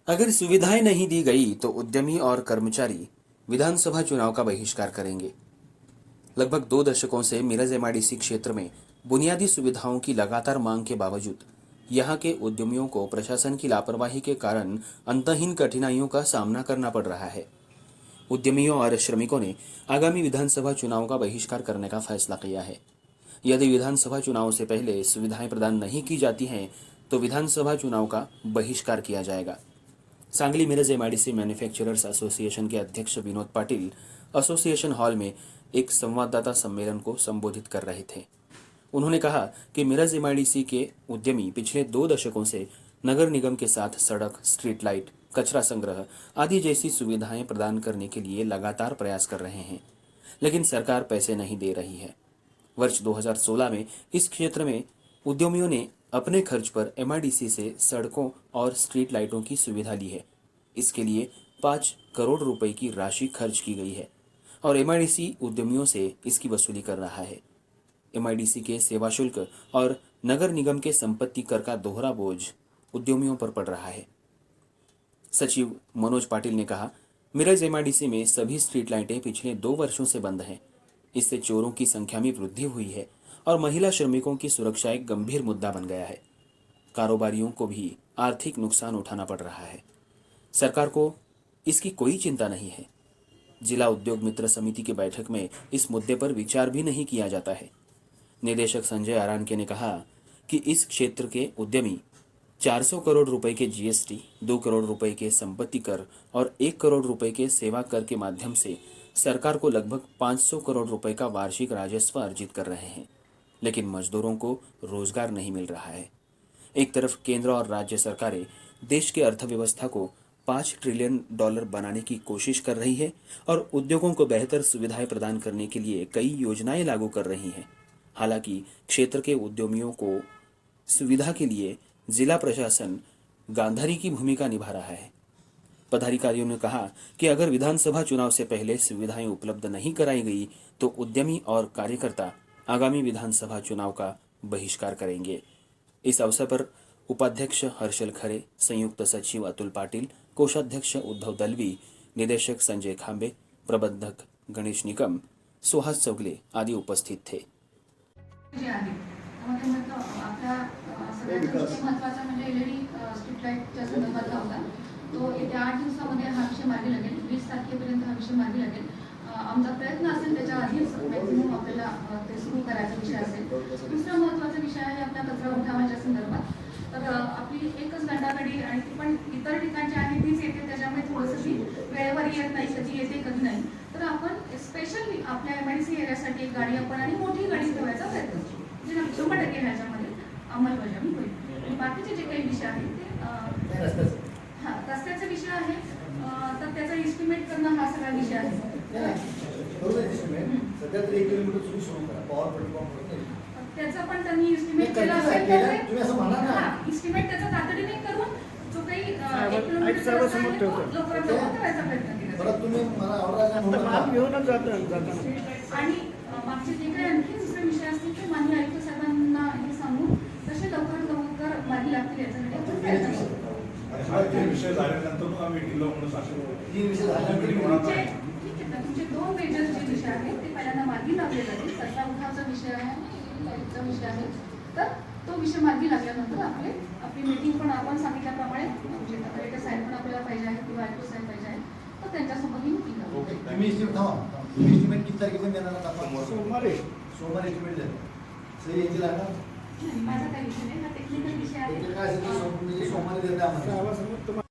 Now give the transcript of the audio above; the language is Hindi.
अगर सुविधाएं नहीं दी गई तो उद्यमी और कर्मचारी विधानसभा चुनाव का बहिष्कार करेंगे। लगभग 2 दशकों से मिरज एमआईडीसी क्षेत्र में बुनियादी सुविधाओं की लगातार मांग के बावजूद यहां के उद्यमियों को प्रशासन की लापरवाही के कारण अंतहीन कठिनाइयों का सामना करना पड़ रहा है। उद्यमियों और श्रमिकों ने आगामी विधानसभा चुनाव का बहिष्कार करने का फैसला किया है। यदि विधानसभा चुनाव से पहले सुविधाएं प्रदान नहीं की जाती हैं तो विधानसभा चुनाव का बहिष्कार किया जाएगा। Sangli Miraj MIDC manufacturers association के अध्यक्ष विनोद पाटिल एसोसिएशन हॉल में एक संवाददाता सम्मेलन को संबोधित कर रहे थे। उन्होंने कहा कि मिरज एमआईडीसी के उद्यमी पिछले 2 दशकों से नगर निगम के साथ सड़क, स्ट्रीट लाइट, कचरा संग्रह आदि जैसी सुविधाएं प्रदान करने के लिए लगातार प्रयास कर रहे हैं, लेकिन सरकार पैसे नहीं दे रही है। वर्ष 2016 में इस क्षेत्र में उद्यमियों ने अपने खर्च पर एमआईडीसी से सड़कों और स्ट्रीट लाइटों की सुविधा ली है। इसके लिए 5 करोड़ रुपए की राशि खर्च की गई है और एमआईडीसी उद्यमियों से इसकी वसूली कर रहा है। एमआईडीसी के सेवा शुल्क और नगर निगम के संपत्ति कर का दोहरा बोझ उद्यमियों पर पड़ रहा है। सचिव मनोज पाटिल ने कहा, मिरज एमआईडीसी में सभी स्ट्रीट लाइटें पिछले 2 वर्षों से बंद हैं। इससे चोरों की संख्या में वृद्धि हुई है और महिला श्रमिकों की सुरक्षा एक गंभीर मुद्दा बन गया है। कारोबारियों को भी आर्थिक नुकसान उठाना पड़ रहा है। सरकार को इसकी कोई चिंता नहीं है। जिला उद्योग मित्र समिति की बैठक में इस मुद्दे पर विचार भी नहीं किया जाता है। निदेशक संजय आरानके ने कहा कि इस क्षेत्र के उद्यमी 400 करोड़ रुपए के जीएसटी, 2 करोड़ रुपए के संपत्ति कर और 1 करोड़ रुपए के सेवा कर के माध्यम से सरकार को लगभग 500 करोड़ रुपए का वार्षिक राजस्व अर्जित कर रहे हैं, लेकिन मजदूरों को रोजगार नहीं मिल रहा है। एक तरफ केंद्र और राज्य सरकारें देश की अर्थव्यवस्था को $5 ट्रिलियन बनाने की कोशिश कर रही है और उद्योगों को बेहतर सुविधाएं प्रदान करने के लिए कई योजनाएं लागू कर रही हैं। हालांकि क्षेत्र के उद्यमियों को सुविधा के लिए जिला प्रशासन गांधारी की भूमिका निभा रहा है। पदाधिकारियों ने कहा कि अगर विधानसभा चुनाव से पहले सुविधाएं उपलब्ध नहीं कराई गई तो उद्यमी और कार्यकर्ता आगामी विधानसभा चुनाव का बहिष्कार करेंगे। इस अवसर पर उपाध्यक्ष हर्षल खरे, संयुक्त सचिव अतुल पाटिल, कोषाध्यक्ष उद्धव दलवी, निदेशक संजय खांबे, प्रबंधक गणेश निकम, सुहास चौगले आदि उपस्थित थे। महत्त्वाचा म्हणजे एलईडी स्ट्रीट लाईटच्या संदर्भातला होता तो येत्या 8 दिवसामध्ये हा विषय मार्गी लागेल। 20 तारखेपर्यंत हा विषय मार्गी लागेल। आमचा प्रयत्न असेल त्याच्या आधीच मॅक्सिमम आपल्याला ते सुरू करायचा विषय असेल। दुसरा महत्त्वाचा विषय आहे आपल्या कचरा उठावाच्या संदर्भात। तर आपली एकच गंडागडी आणि ती पण इतर ठिकाणची आहे तीच येते, त्याच्यामुळे थोडंसं ती वेळेवर येत नाही, कधी येते कधी नाही। तर आपण स्पेशली आपल्या एमआयडीसी एरियासाठी एक गाडी आपण आणि मोठी गाडी ठेवायचा प्रयत्न करू, म्हणजे 100% ह्याच्यामध्ये अंमलबजावणी होईल। बाकीचे जे काही विषय आहेत ते रस्त्याचा विषय आहे, तर त्याचा एस्टिमेट करणं हा सगळा विषय आहे। सध्या तर 1 किलोमीटर सुरू करा, पॉवर पेट्रोल त्याचा पण त्यांनी एस्टिमेट केला असेल तर तुम्ही असं म्हणा ना, एस्टिमेट त्याचा तातडीने करून जो काही 1 किलोमीटर लवकरात लवकर करायचा प्रयत्न केला। परत तुम्ही मला आवडला घेऊनच जाता आणि मागचे जे काही आणखी दुसरे विषय असतील ते मान्य आयुक्त साहेबांना हे सांगून तसे लवकरात लवकर मार्गी लागतील याच्यासाठी आपण प्रयत्न करू। विषय झाल्यानंतर आम्ही मीटिंगला म्हणून सांगतो 3 विषय झाल्यानंतर तुमचे 2 मेजर जे विषय आहेत ते पहिल्यांदा मार्गी लागले जातील। कचरा उठावचा विषय आहे, लाईटचा विषय आहे, तर तो विषय मार्गी लागल्यानंतर आपली मीटिंग पण आपण सांगितल्याप्रमाणे म्हणजे कलेक्टर साहेब पण आपल्याला पाहिजे आहे किंवा आयुक्त साहेब पाहिजे आहे, तर त्यांच्यासोबत ही मीटिंग करू। तुम्ही एस्टिमेट किती तारखेपर्यंत देणार आहात? सोमवारी एस्टिमेट द्या। सही येईल लागणार माझा काही विषय नाही, हा टेक्निकल विषय आहे। काय सोमवारी देता आम्हाला